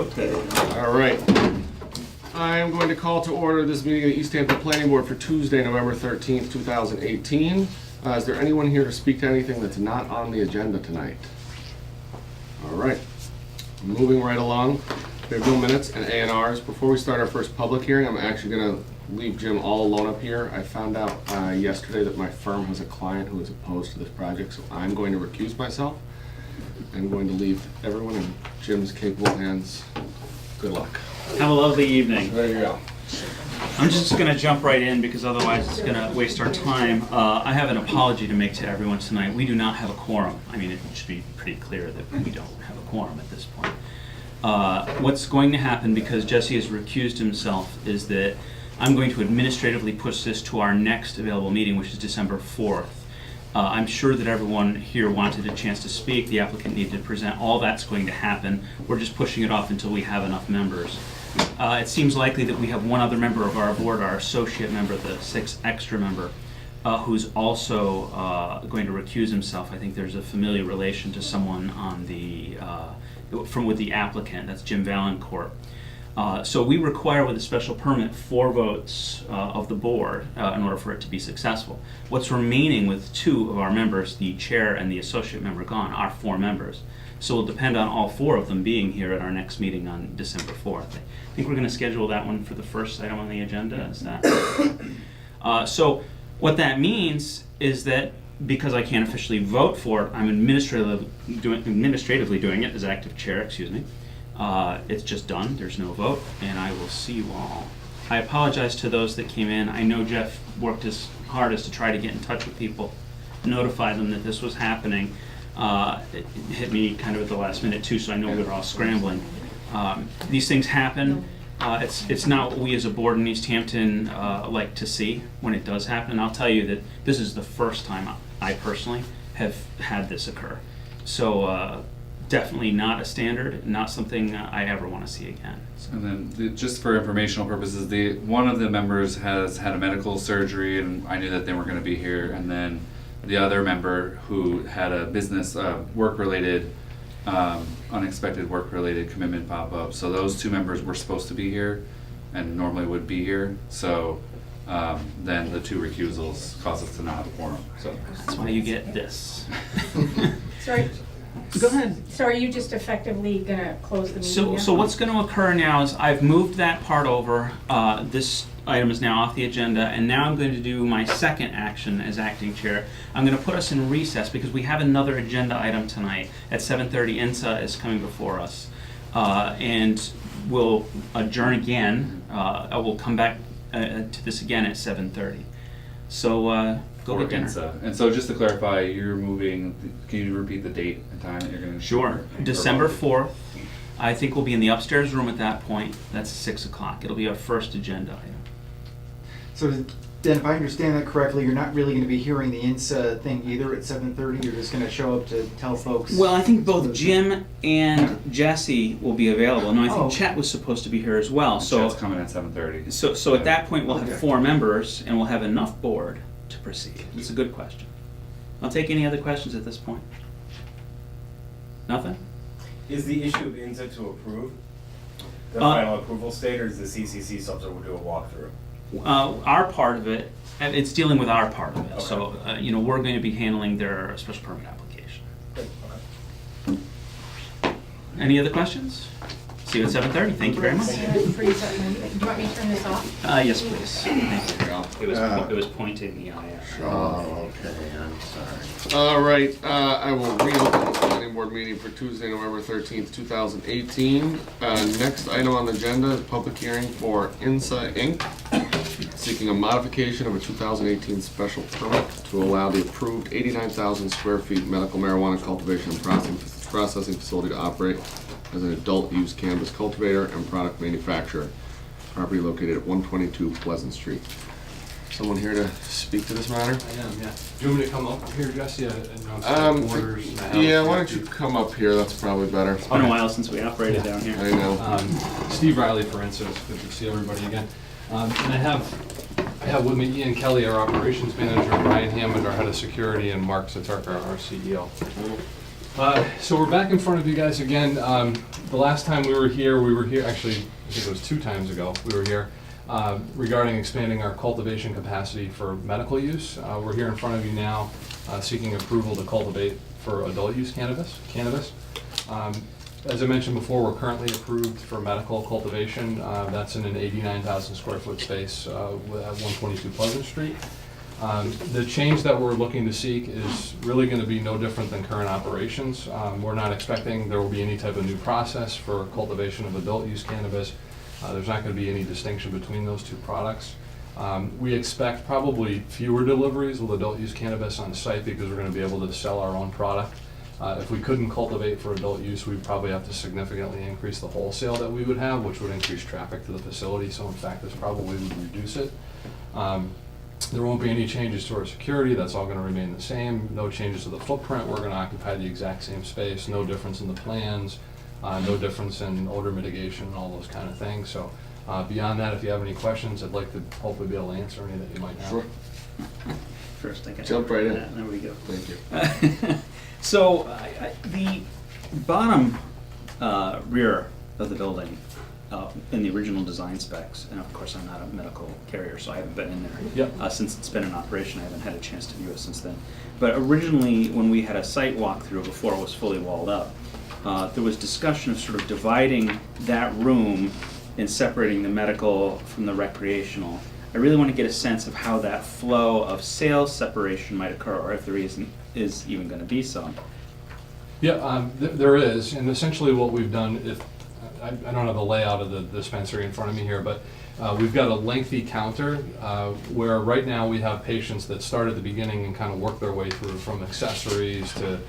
rotating. All right. I'm going to call to order this meeting of the Easthampton Planning Board for Tuesday, November 13th, 2018. Is there anyone here to speak to anything that's not on the agenda tonight? All right. Moving right along. We have no minutes and A&Rs. Before we start our first public hearing, I'm actually going to leave Jim all alone up here. I found out yesterday that my firm has a client who is opposed to this project, so I'm going to recuse myself. I'm going to leave everyone in Jim's capable hands. Good luck. Have a lovely evening. There you go. I'm just going to jump right in because otherwise it's going to waste our time. I have an apology to make to everyone tonight. We do not have a quorum. I mean, it should be pretty clear that we don't have a quorum at this point. What's going to happen, because Jesse has recused himself, is that I'm going to administratively push this to our next available meeting, which is December 4th. I'm sure that everyone here wanted a chance to speak. The applicant needed to present. All that's going to happen. We're just pushing it off until we have enough members. It seems likely that we have one other member of our board, our associate member, the sixth extra member, who's also going to recuse himself. I think there's a familiar relation to someone on the with the applicant. That's Jim Valancourt. So we require with a special permit 4 votes of the board in order for it to be successful. What's remaining with 2 of our members, the chair and the associate member gone, are 4 members. So it'll depend on all 4 of them being here at our next meeting on December 4th. I think we're going to schedule that one for the first item on the agenda. Is that? So what that means is that because I can't officially vote for it, I'm administratively doing it as active chair, excuse me. It's just done, there's no vote, and I will see you all. I apologize to those that came in. I know Jeff worked as hard as to try to get in touch with people, notify them that this was happening. It hit me kind of at the last minute too, so I know we were all scrambling. These things happen. It's not what we as a board in Easthampton like to see when it does happen. I'll tell you that this is the first time I personally have had this occur. So definitely not a standard, not something I ever want to see again. So. And then, just for informational purposes, one of the members has had a medical surgery, and I knew that they weren't going to be here. And then the other member who had a business work-related, unexpected work-related commitment pop up. So those 2 members were supposed to be here, and normally would be here. So then the 2 recusals caused us to not have a quorum. So that's why you get this. Sorry. Go ahead. So are you just effectively going to close the meeting? So what's going to occur now is I've moved that part over. This item is now off the agenda, and now I'm going to do my second action as acting chair. I'm going to put us in recess because we have another agenda item tonight. At 7:30, INSA is coming before us. And we'll adjourn again. We'll come back to this again at 7:30. So go get dinner. INSA. And so just to clarify, you're moving, can you repeat the date and time that you're going to? Sure. December 4th. I think we'll be in the upstairs room at that point. That's 6 o'clock. It'll be our first agenda item. So then, if I understand that correctly, you're not really going to be hearing the INSA thing either at 7:30? You're just going to show up to tell folks? Well, I think both Jim and Jesse will be available. No, I think Oh. Chet was supposed to be here as well. So Chet's coming at 7:30. So at that point, we'll have Okay. 4 members, and we'll have enough board to proceed. It's a good question. I'll take any other questions at this point. Nothing? Is the issue of INSA to approve the final approval state, or is the CCC something we'll do a walkthrough? Our part of it, and it's dealing with our part of it. Okay. So, we're going to be handling their special permit application. Okay. Any other questions? See you at 7:30. Thank you very much. Do you want me to turn this off? Yes, please. Thank you. It was pointing the eye out. Oh, okay, I'm sorry. All right, I will reopen the planning board meeting for Tuesday, November 13th, 2018. Next item on the agenda is public hearing for INSA Inc., seeking a modification of a 2018 special permit to allow the approved 89,000 square feet medical marijuana cultivation and processing facility to operate as an adult-use cannabis cultivator and product manufacturer. Property located at 122 Pleasant Street. Someone here to speak to this matter? I am, yeah. Do you want me to come up here, Jesse? I Yeah, why don't you come up here? That's probably better. It's been a while since we operated down here. I know. Steve Riley for INSA. It's good to see everybody again. And I have with me Ian Kelly, our operations manager, Ryan Hammond, our head of security, and Mark Satarka, our CEO. So we're back in front of you guys again. The last time we were here, actually, I think it was 2 times ago, we were here regarding expanding our cultivation capacity for medical use. We're here in front of you now seeking approval to cultivate for adult use cannabis. As I mentioned before, we're currently approved for medical cultivation. That's in an 89,000 square foot space at 122 Pleasant Street. The change that we're looking to seek is really going to be no different than current operations. We're not expecting there will be any type of new process for cultivation of adult use cannabis. There's not going to be any distinction between those 2 products. We expect probably fewer deliveries with adult use cannabis on site because we're going to be able to sell our own product. If we couldn't cultivate for adult use, we'd probably have to significantly increase the wholesale that we would have, which would increase traffic to the facility. So in fact, this probably would reduce it. There won't be any changes to our security. That's all going to remain the same. No changes to the footprint. We're going to occupy the exact same space. No difference in the plans. No difference in odor mitigation and all those kind of things. So beyond that, if you have any questions, I'd like to hopefully be able to answer any that you might have. Sure. First, I got Jump right in. There we go. Thank you. So the bottom rear of the building, in the original design specs, and of course I'm not a medical carrier, so I haven't been in there. Yep. Since it's been in operation. I haven't had a chance to view it since then. But originally, when we had a site walkthrough before it was fully walled up, there was discussion of sort of dividing that room and separating the medical from the recreational. I really want to get a sense of how that flow of sales separation might occur, or if there is even going to be some. Yeah, there is, and essentially what we've done, I don't have the layout of the dispensary in front of me here, but we've got a lengthy counter where right now we have patients that start at the beginning and kind of work their way through from accessories to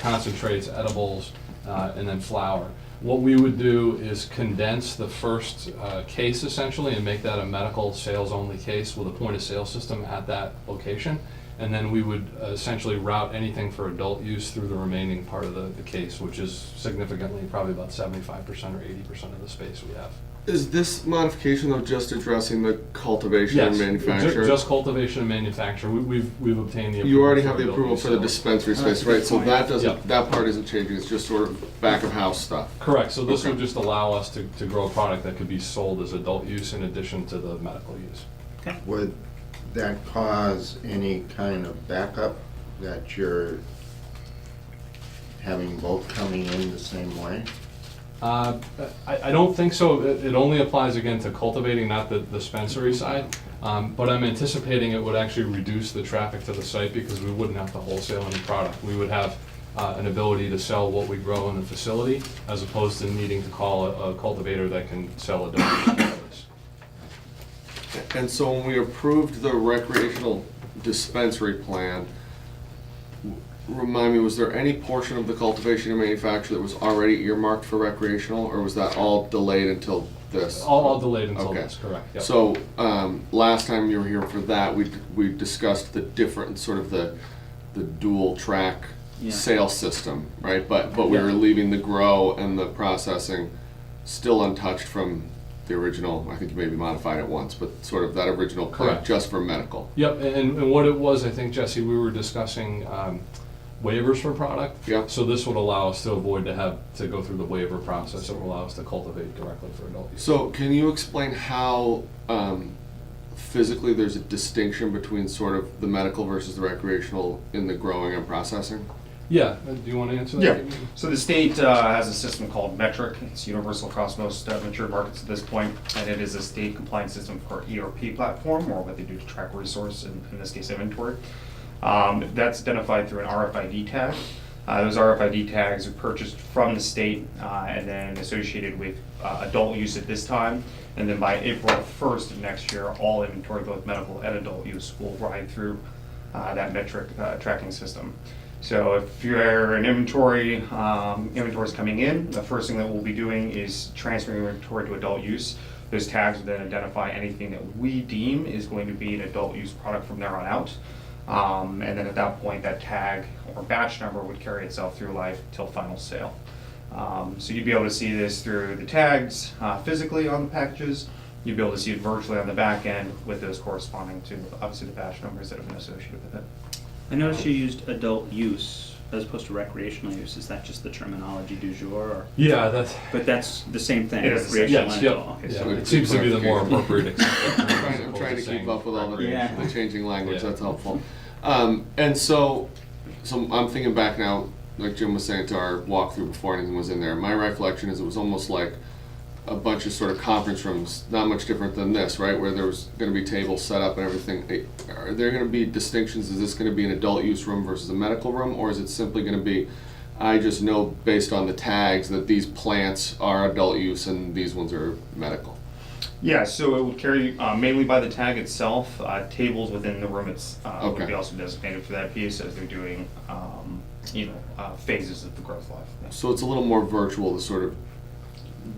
concentrates, edibles, and then flower. What we would do is condense the first case essentially and make that a medical sales only case with a point of sale system at that location. And then we would essentially route anything for adult use through the remaining part of the case, which is significantly probably about 75% or 80% of the space we have. Is this modification though just addressing the cultivation and manufacture? Just cultivation and manufacture. We've obtained the approval. You already have for the adult approval use for the sales. dispensary space, That's a right? good So point. that doesn't, Yep. that part isn't changing, it's just sort of back of house stuff. Correct, so this Okay. would just allow us to grow a product that could be sold as adult use in addition to the medical use. Would that cause any kind of backup that you're having both coming in the same way? I don't think so. It only applies again to cultivating, not the dispensary side. But I'm anticipating it would actually reduce the traffic to the site because we wouldn't have to wholesale any product. We would have an ability to sell what we grow in the facility as opposed to needing to call a cultivator that can sell adult use cannabis. And so when we approved the recreational dispensary plan, remind me, was there any portion of the cultivation and manufacture that was already earmarked for recreational, or was that all delayed until this? All delayed until Okay. this, correct. Yep. So, last time you were here for that, we discussed the different, sort of the dual track Yeah. sales system, right? But we Yeah. were leaving the grow and the processing still untouched from the original. I think you maybe modified it once, but sort of that original plan Correct. just for medical. Yep, and what it was, I think, Jesse, we were discussing waivers for product. Yep. So this would allow us to avoid to go through the waiver process. It will allow us to cultivate directly for adult use. So can you explain how physically there's a distinction between sort of the medical versus the recreational in the growing and processing? Yeah, do you want to answer that? Yeah. David? So the state has a system called Metric. It's universal across most mature markets at this point, and it is a state compliance system for ERP platform, or what they do to track resource, in this case inventory. That's identified through an RFID tag. Those RFID tags are purchased from the state and then associated with adult use at this time. And then by April 1st of next year, all inventory, both medical and adult use, will ride through that Metric tracking system. So if you're an inventory's coming in, the first thing that we'll be doing is transferring inventory to adult use. Those tags will then identify anything that we deem is going to be an adult use product from there on out. And then at that point, that tag or batch number would carry itself through life till final sale. So you'd be able to see this through the tags physically on the packages. You'd be able to see it virtually on the back end with those corresponding to obviously the batch numbers that have been associated with it. I noticed you used adult use as opposed to recreational use? Is that just the terminology du jour? Or? Yeah, that's, But that's the same thing. It is the same. recreational yes, and yep. adult. Okay, Yeah, so it seems to be the more appropriate. I'm trying to keep up with all Yeah. the changing language, Yeah. that's helpful. And so I'm thinking back now, like Jim was saying to our walkthrough before anything was in there, my recollection is it was almost like a bunch of sort of conference rooms, not much different than this, right? Where there was gonna be tables set up and everything. Are there gonna be distinctions? Is this gonna be an adult use room versus a medical room? Or is it simply gonna be, I just know based on the tags that these plants are adult use and these ones are medical? Yeah, so it would carry mainly by the tag itself. Tables within the room would Okay. be also designated for that piece as they're doing, phases of the growth life. Yeah. So it's a little more virtual, the sort of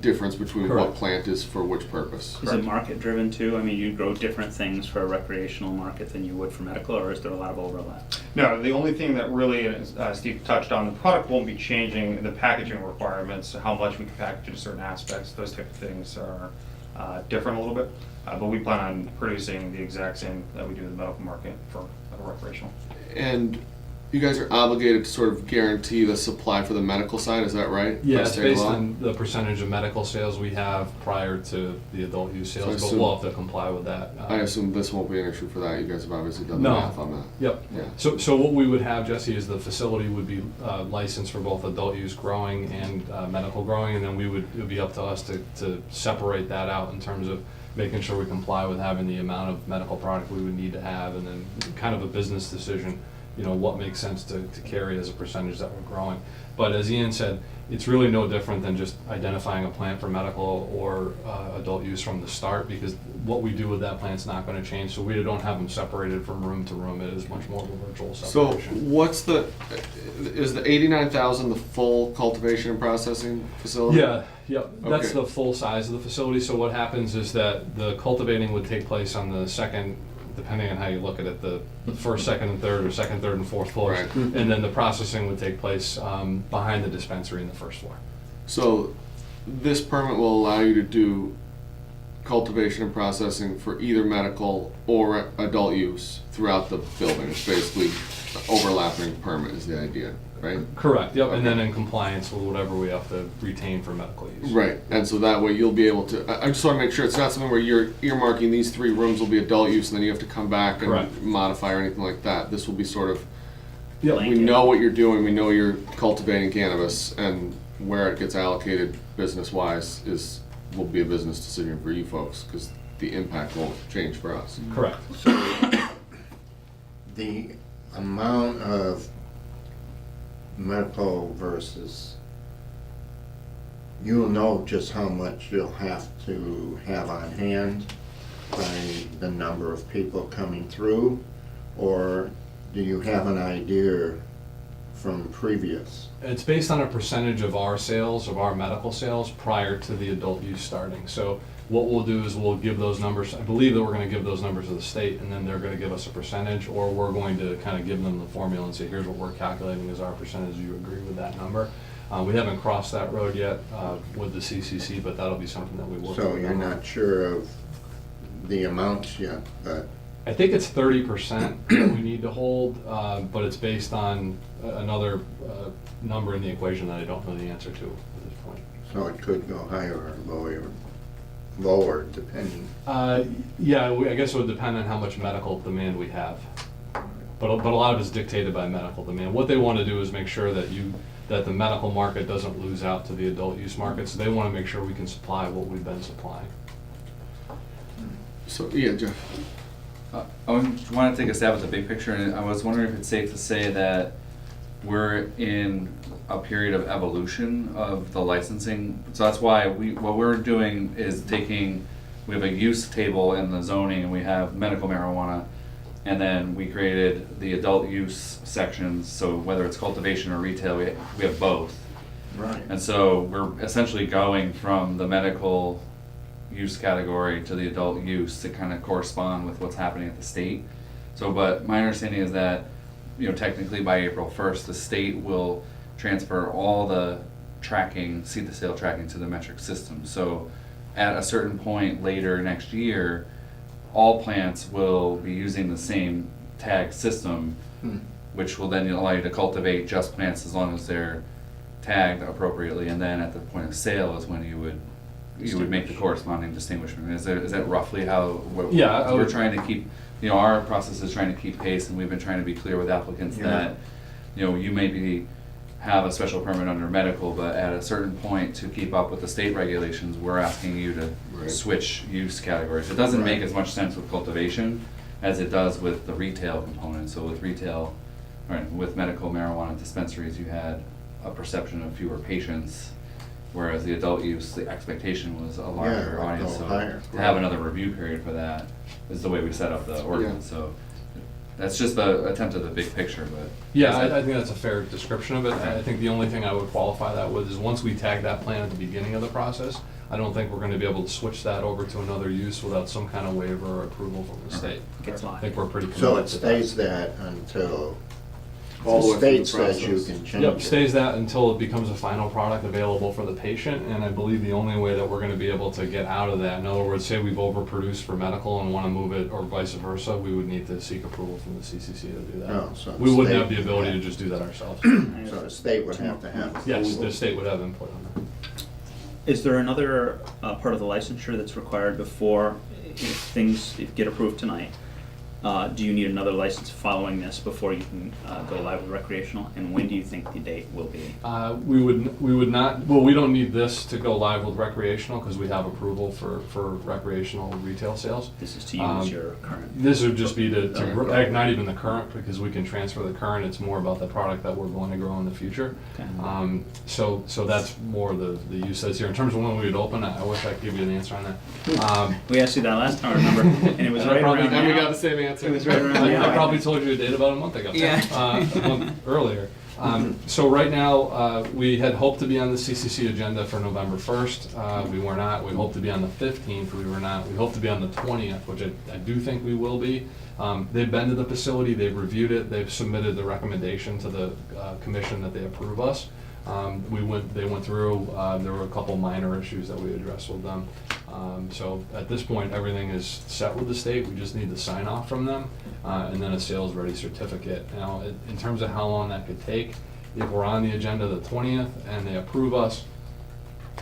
difference between what Correct. plant is for which purpose. Is it market driven too? I mean, you grow different things for a recreational market than you would for medical, or is there a lot of overlap? No, the only thing that really, as Steve touched on, the product won't be changing the packaging requirements, how much we can package in certain aspects, those type of things are different a little bit. But we plan on producing the exact same that we do in the medical market for recreational. And you guys are obligated to sort of guarantee the supply for the medical side, is that right? Yeah, By it's state based law? on the percentage of medical sales we have prior to the adult use So I sales, but assume- we'll have to comply with that. I assume this won't be an issue for that, you guys have obviously done the No. math on that. Yep. Yeah. So what we would have, Jesse, is the facility would be licensed for both adult use growing and medical growing, and then it would be up to us to separate that out in terms of making sure we comply with having the amount of medical product we would need to have, and then kind of a business decision, what makes sense to carry as a percentage that we're growing. But as Ian said, it's really no different than just identifying a plant for medical or adult use from the start, because what we do with that plant's not gonna change, so we don't have them separated from room to room. It is much more of a virtual So separation. is the 89,000 the full cultivation and processing facility? Yeah, yep, that's Okay. the full size of the facility. So what happens is that the cultivating would take place on the second, depending on how you look at it, the first, second, and third, or second, third, and fourth floors. Right. And then the processing would take place behind the dispensary in the first floor. So this permit will allow you to do cultivation and processing for either medical or adult use throughout the building. It's basically overlapping permit is the idea, right? Correct, yep, and then Okay. in compliance with whatever we have to retain for medical use. Right, and so that way you'll be able to, I just want to make sure it's not something where you're earmarking these 3 rooms will be adult use and then you have to come back and Correct. modify or anything like that. This will be sort of, Yep. we know what you're doing, we know you're cultivating cannabis, and where it gets allocated business-wise will be a business decision for you folks, because the impact won't change for us. Correct. The amount of medical versus, you'll know just how much you'll have to have on hand by the number of people coming through, or do you have an idea from previous? It's based on a percentage of our sales, of our medical sales, prior to the adult use starting. So what we'll do is we'll give those numbers, I believe that we're gonna give those numbers to the state, and then they're gonna give us a percentage, or we're going to kind of give them the formula and say, here's what we're calculating as our percentage, do you agree with that number? We haven't crossed that road yet with the CCC, but that'll be something that we work with. So you're not sure of the amounts yet, but I think it's 30% that we need to hold, but it's based on another number in the equation that I don't know the answer to at this point. so it could go higher or lower depending. Yeah, I guess it would depend on how much medical demand we have. But a lot of it's dictated by medical demand. What they want to do is make sure that the medical market doesn't lose out to the adult use market, so they want to make sure we can supply what we've been supplying. So, yeah, Jeff. I want to take a stab at the big picture, and I was wondering if it's safe to say that we're in a period of evolution of the licensing. So that's why what we're doing is we have a use table in the zoning, and we have medical marijuana, and then we created the adult use sections, so whether it's cultivation or retail, we have both. Right. And so we're essentially going from the medical use category to the adult use to kind of correspond with what's happening at the state. So, but my understanding is that, technically by April 1st, the state will transfer all the tracking, seed to sale tracking to the metric system. So at a certain point later next year, all plants will be using the same tag system. which will then allow you to cultivate just plants as long as they're tagged appropriately, and then at the point of sale is when you would make the corresponding distinguishment. Is that roughly how, Yeah, I we're would- trying to keep, our process is trying to keep pace, and we've been trying to be clear with applicants that, you maybe have a special permit under medical, but at a certain point, to keep up with the state regulations, we're asking you to Right. switch use categories. It doesn't make as much sense with cultivation as it does with the retail component. So with retail, right, with medical marijuana dispensaries, you had a perception of fewer patients, whereas the adult use, the expectation was a larger Yeah, audience. go So higher. to have another review period for that is the way we set up the ordinance. So that's just the attempt at the big picture, but. Yeah, I think that's a fair description of it. I think the only thing I would qualify that with is once we tag that plan at the beginning of the process, I don't think we're gonna be able to switch that over to another use without some kind of waiver or approval from the state. Gets I locked. think we're pretty So committed it to that. stays that until All the the way through the state says you process. can change it? Yep, stays that until it becomes a final product available for the patient, and I believe the only way that we're gonna be able to get out of that, in other words, say we've overproduced for medical and wanna move it, or vice versa, we would need to seek approval from the CCC to do that. Oh, so We the wouldn't have state- the ability to just do that ourselves. So the state would have to have. Yes, approval. the state would have input on that. Is there another part of the licensure that's required before, if get approved tonight? Do you need another license following this before you can go live with recreational? And when do you think the date will be? We would not, well, we don't need this to go live with recreational, because we have approval for recreational retail sales. This is to use your current. This would just be to, Okay. not even the current, because we can transfer the current, it's more about the product that we're going to grow in the future. Okay. So that's more the use that's here. In terms of when we would open, I wish I could give you an answer on that. We asked you that last time, I remember, and it was And I right probably- around And we now. got the same answer. It was right around I now. probably told you a date about a month ago. Yeah. A month earlier. So right now, we had hoped to be on the CCC agenda for November 1st. We were not. We hoped to be on the 15th. We were not. We hope to be on the 20th, which I do think we will be. They've been to the facility. They've reviewed it. They've submitted the recommendation to the commission that they approve us. They went through, there were a couple minor issues that we addressed with them. So at this point, everything is set with the state, we just need the sign off from them, and then a sales ready certificate. Now, in terms of how long that could take, if we're on the agenda the 20th and they approve us,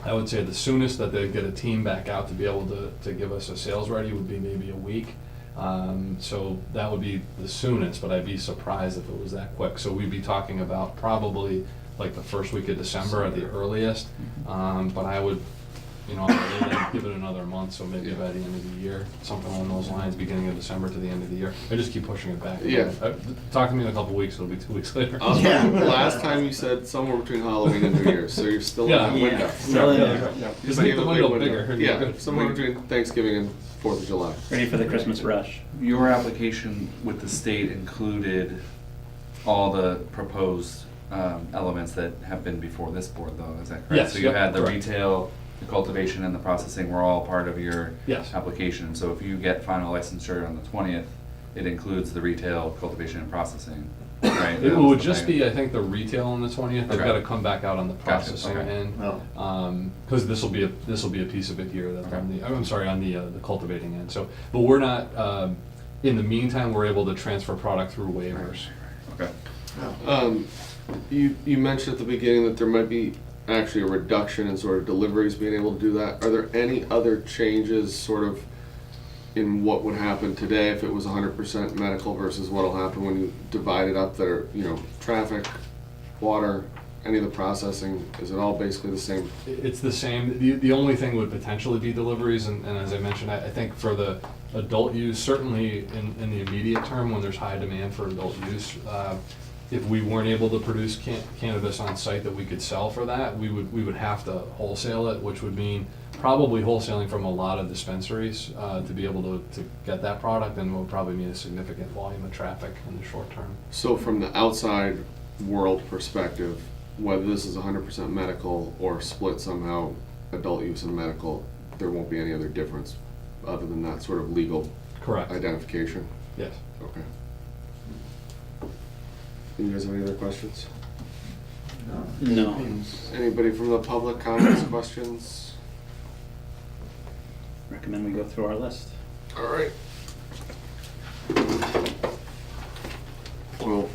I would say the soonest that they'd get a team back out to be able to give us a sales ready would be maybe a week. So that would be the soonest, but I'd be surprised if it was that quick. So we'd be talking about probably like the first week of December at the earliest. But I would, I'd give it another month, so maybe by the end of the year, something along those lines, beginning of December to the end of the year. I just keep pushing it back. Yeah. Talk to me in a couple weeks, it'll be 2 weeks later. Yeah. Last time you said somewhere between Halloween and New Year's, so you're still in that Yeah. window. Still in there. Just make the window bigger. Yeah, somewhere between Thanksgiving and 4th of July. Ready for the Christmas rush. Your application with the state included all the proposed elements that have been before this board, though, is that correct? Yes, So you yep, had the correct. retail, the cultivation, and the processing were all part of your Yes. application. So if you get final licensure on the 20th, it includes the retail, cultivation, and processing, right? It That would was the just thing. be, I think, the retail on the 20th. They've Okay. got to come back out on the Gotcha, processing okay. end. Oh. Because this will be a piece of it here that's Okay. on the, I'm sorry, on the cultivating end. So, but we're not, in the meantime, we're able to transfer product through waivers. Okay. You mentioned at the beginning that there might be actually a reduction in sort of deliveries being able to do that. Are there any other changes sort of in what would happen today if it was 100% medical versus what'll happen when you divide it up that are, traffic, water, any of the processing? Is it all basically the same? It's the same. The only thing would potentially be deliveries, and as I mentioned, I think for the adult use, certainly in the immediate term when there's high demand for adult use, if we weren't able to produce cannabis on site that we could sell for that, we would have to wholesale it, which would mean probably wholesaling from a lot of dispensaries to be able to get that product, and will probably mean a significant volume of traffic in the short term. So from the outside world perspective, whether this is 100% medical or split somehow adult use and medical, there won't be any other difference other than that sort of legal Correct. identification? Yes. Okay. You guys have any other questions? No. Anybody from the public, comments, questions? Recommend we go through our list. All right. Well,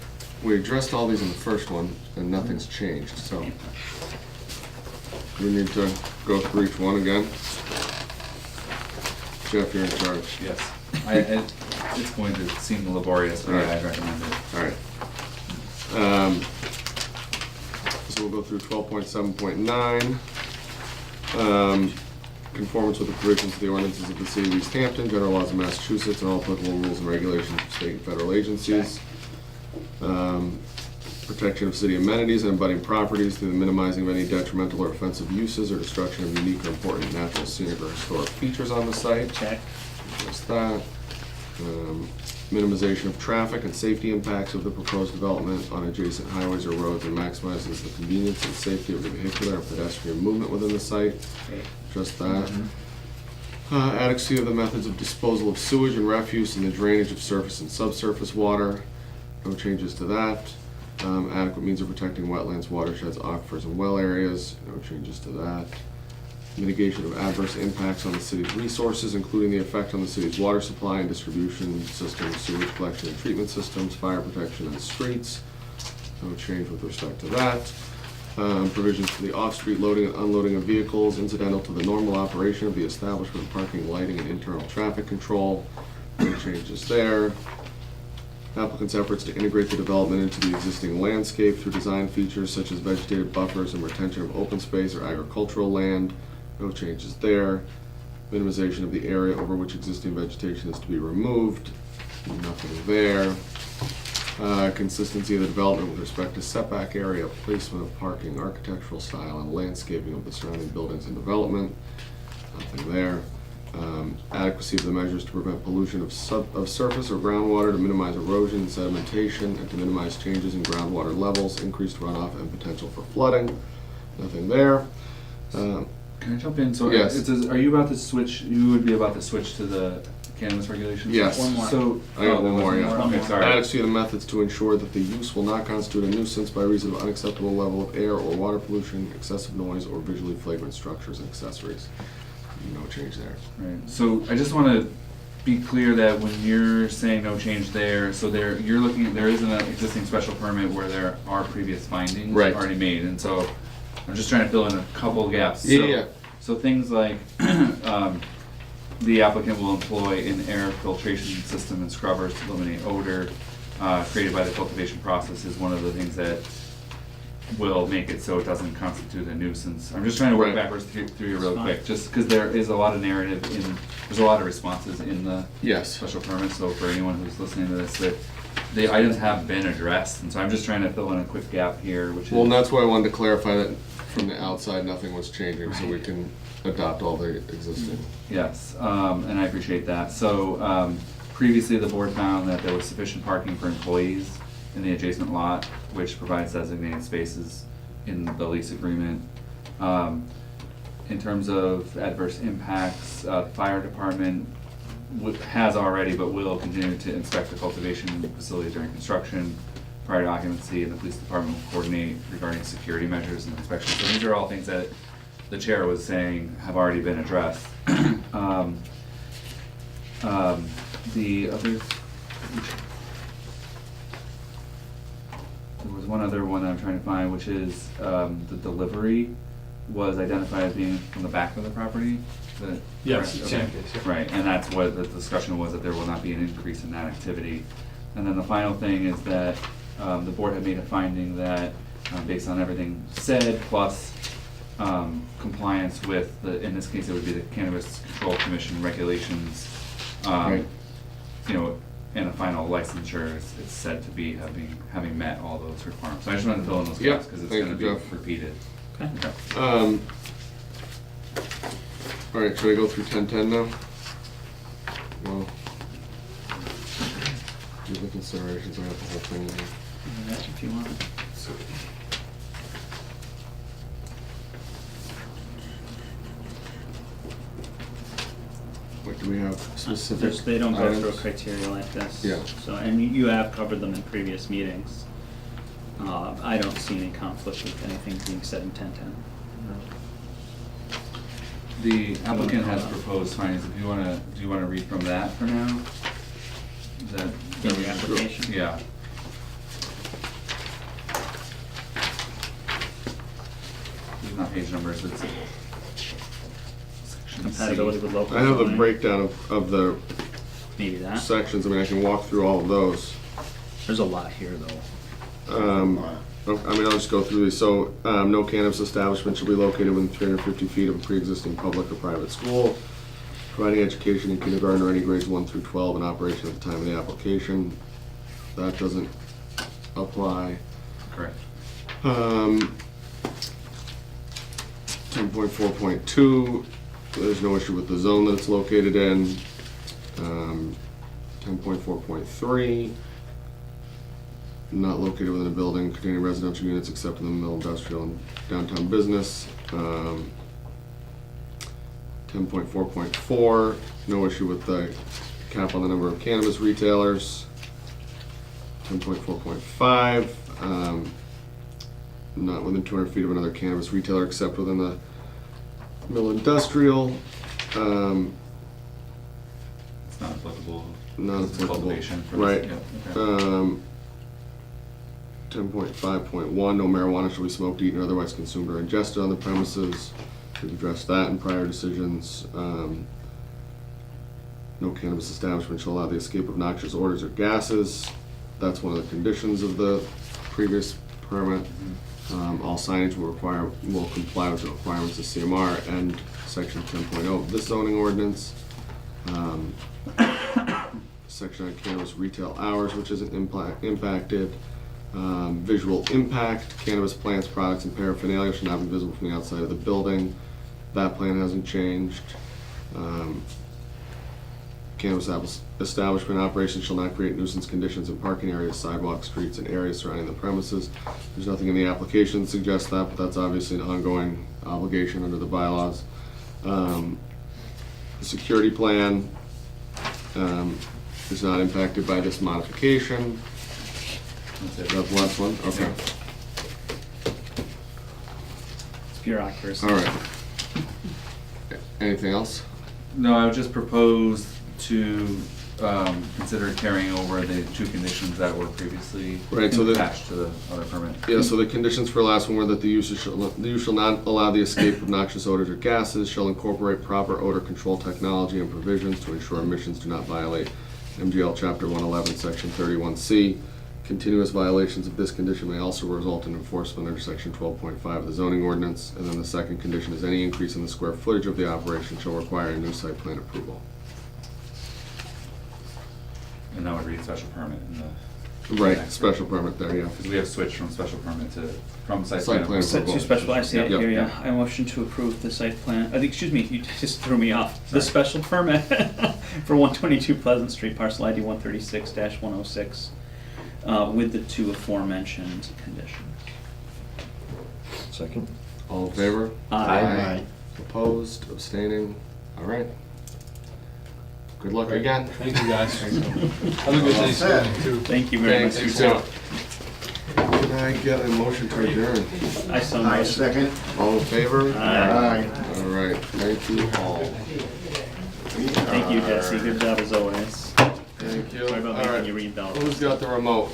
we addressed all these in the first one, and nothing's changed, so. We need to go through each one again. Jeff, you're in charge. Yes. It's going to seem laborious, but Alright. I'd recommend it. Alright. So we'll go through 12.7.9. Conformance with the provisions of the ordinances of the city of Easthampton, general laws of Massachusetts, and all applicable rules and regulations of state and federal agencies. Protection of city amenities and abutting properties through the minimizing of any detrimental or offensive uses or destruction of unique or important natural, scenic, or historic features on the site. Check. Just that. Minimization of traffic and safety impacts of the proposed development on adjacent highways or roads and maximizes the convenience and safety of the vehicular and pedestrian movement within the site. Just that. Adequacy of the methods of disposal of sewage and refuse and the drainage of surface and subsurface water. No changes to that. Adequate means of protecting wetlands, watersheds, aquifers, and well areas. No changes to that. Mitigation of adverse impacts on the city's resources, including the effect on the city's water supply and distribution systems, sewage collection and treatment systems, fire protection and streets. No change with respect to that. Provisions for the off-street loading and unloading of vehicles incidental to the normal operation of the establishment, parking, lighting, and internal traffic control. No changes there. Applicant's efforts to integrate the development into the existing landscape through design features such as vegetative buffers and retention of open space or agricultural land. No changes there. Minimization of the area over which existing vegetation is to be removed. Nothing there. Consistency of the development with respect to setback area, placement of parking, architectural style, and landscaping of the surrounding buildings and development. Nothing there. Adequacy of the measures to prevent pollution of surface or groundwater, to minimize erosion and sedimentation, and to minimize changes in groundwater levels, increased runoff, and potential for flooding. Nothing there. Can I jump in? So Yes. it says, are you about to switch, you would be about to switch to the cannabis regulations? Yes. One more. So. I got one more, yeah. Okay, sorry. Adequacy of the methods to ensure that the use will not constitute a nuisance by reason of unacceptable level of air or water pollution, excessive noise, or visually flagrant structures and accessories. No change there. Right, so I just wanna be clear that when you're saying no change there, so you're looking, there is an existing special permit where there are previous findings Right. already made, and so I'm just trying to fill in a couple gaps. Yeah. So things like, the applicant will employ an air filtration system and scrubbers to eliminate odor, created by the cultivation process is one of the things that will make it so it doesn't constitute a nuisance. I'm just trying to work Right. backwards through you real Fine. quick, just because there is a lot of narrative there's a lot of responses in the Yes. special permit, so for anyone who's listening to this, that the items have been addressed, and so I'm just trying to fill in a quick gap here, which is. Well, and that's why I wanted to clarify that from the outside, nothing was changing, so we can adopt all the existing. Yes, and I appreciate that. So, previously, the board found that there was sufficient parking for employees in the adjacent lot, which provides designated spaces in the lease agreement. In terms of adverse impacts, the fire department has already, but will continue to inspect the cultivation facility during construction, prior to occupancy, and the police department will coordinate regarding security measures and inspections. So these are all things that the chair was saying have already been addressed. The other, there was one other one that I'm trying to find, which is the delivery was identified as being from the back of the property. Yes, correct? same Okay. case, yeah. Right, and that's what the discussion was, that there will not be an increase in that activity. And then the final thing is that the board had made a finding that, based on everything said, plus compliance with in this case, it would be the Cannabis Control Commission regulations, Right. you know, and a final licensure is said to be having met all those requirements. So I just wanted to fill in those Yep, gaps, because it's thank gonna you, be Jeff. repeated. Okay. All right, should I go through 1010 now? Well, do the considerations, I have the whole thing here. If you want. What, do we have specific They don't go through a items? criteria like this. Yeah. So, and you have covered them in previous meetings. I don't see any conflict with anything being said in 1010. The applicant has proposed findings. If you wanna, do you wanna read from that for now? Is that? In the application? Yeah. not page numbers, it's section C. Compatibility with local I have a zoning. breakdown of the Maybe that. sections, I mean, I can walk through all of those. There's a lot here, though. I'll just go through these. So, no cannabis establishment shall be located within 350 feet of a pre-existing public or private school, providing education in kindergarten or any grades 1 through 12 in operation at the time of the application. That doesn't apply. Correct. 10.4.2, there's no issue with the zone that it's located in. 10.4.3, not located within a building containing residential units except in the middle industrial and downtown business. 10.4.4, no issue with the cap on the number of cannabis retailers. 10.4.5, not within 200 feet of another cannabis retailer except within the middle industrial. It's not applicable. Not It's applicable. cultivation for Right. this, yeah, okay. 10.5.1, no marijuana shall be smoked, eaten, or otherwise consumed or ingested on the premises. We've addressed that in prior decisions. No cannabis establishment shall allow the escape of noxious odors or gases. That's one of the conditions of the previous permit. All signage will comply with the requirements of CMR and section 10.0 of this zoning ordinance. Section on cannabis retail hours, which isn't impacted. Visual impact, cannabis plants, products, and paraphernalia should not be visible from the outside of the building. That plan hasn't changed. Cannabis establishment operations shall not create nuisance conditions in parking areas, sidewalks, streets, and areas surrounding the premises. There's nothing in the application that suggests that, but that's obviously an ongoing obligation under the bylaws. The security plan is not impacted by this modification. That's it. That's the last one? Okay. It's pure accuracy. All right. Anything else? No, I would just propose to consider carrying over the two conditions that were previously Right, so the- attached to the other permit. Yeah, so the conditions for the last one were that the use shall not allow the escape of noxious odors or gases, shall incorporate proper odor control technology and provisions to ensure emissions do not violate MGL Chapter 111, Section 31C. Continuous violations of this condition may also result in enforcement under Section 12.5 of the zoning ordinance. And then the second condition is any increase in the square footage of the operation shall require a new site plan approval. And that would read special permit in the. Right, special permit there, yeah. Because we have switched from special permit from site Site plan. plan. Set to special, I see it Yep. here, yeah. I motion to approve the site plan, excuse me, you just threw me off. The special permit for 122 Pleasant Street, parcel ID 136-106, with the two aforementioned conditions. Second? All in favor? Aye. Opposed, abstaining, all right. Good luck again. Thank you, guys. Have a good Thanksgiving, too. Thank you very much. Thanks, you too. Can I get a motion to adjourn? I so I moved. second. All in favor? Aye. All right, thank you all. Thank you, Jesse, good job as always. Thank you. Sorry about All making right. you read those. Who's got the remote?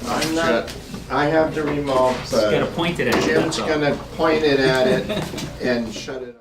I'm not, I have the remote, Just gotta but point it at you, Jim's that's all. gonna point it at it and shut it off.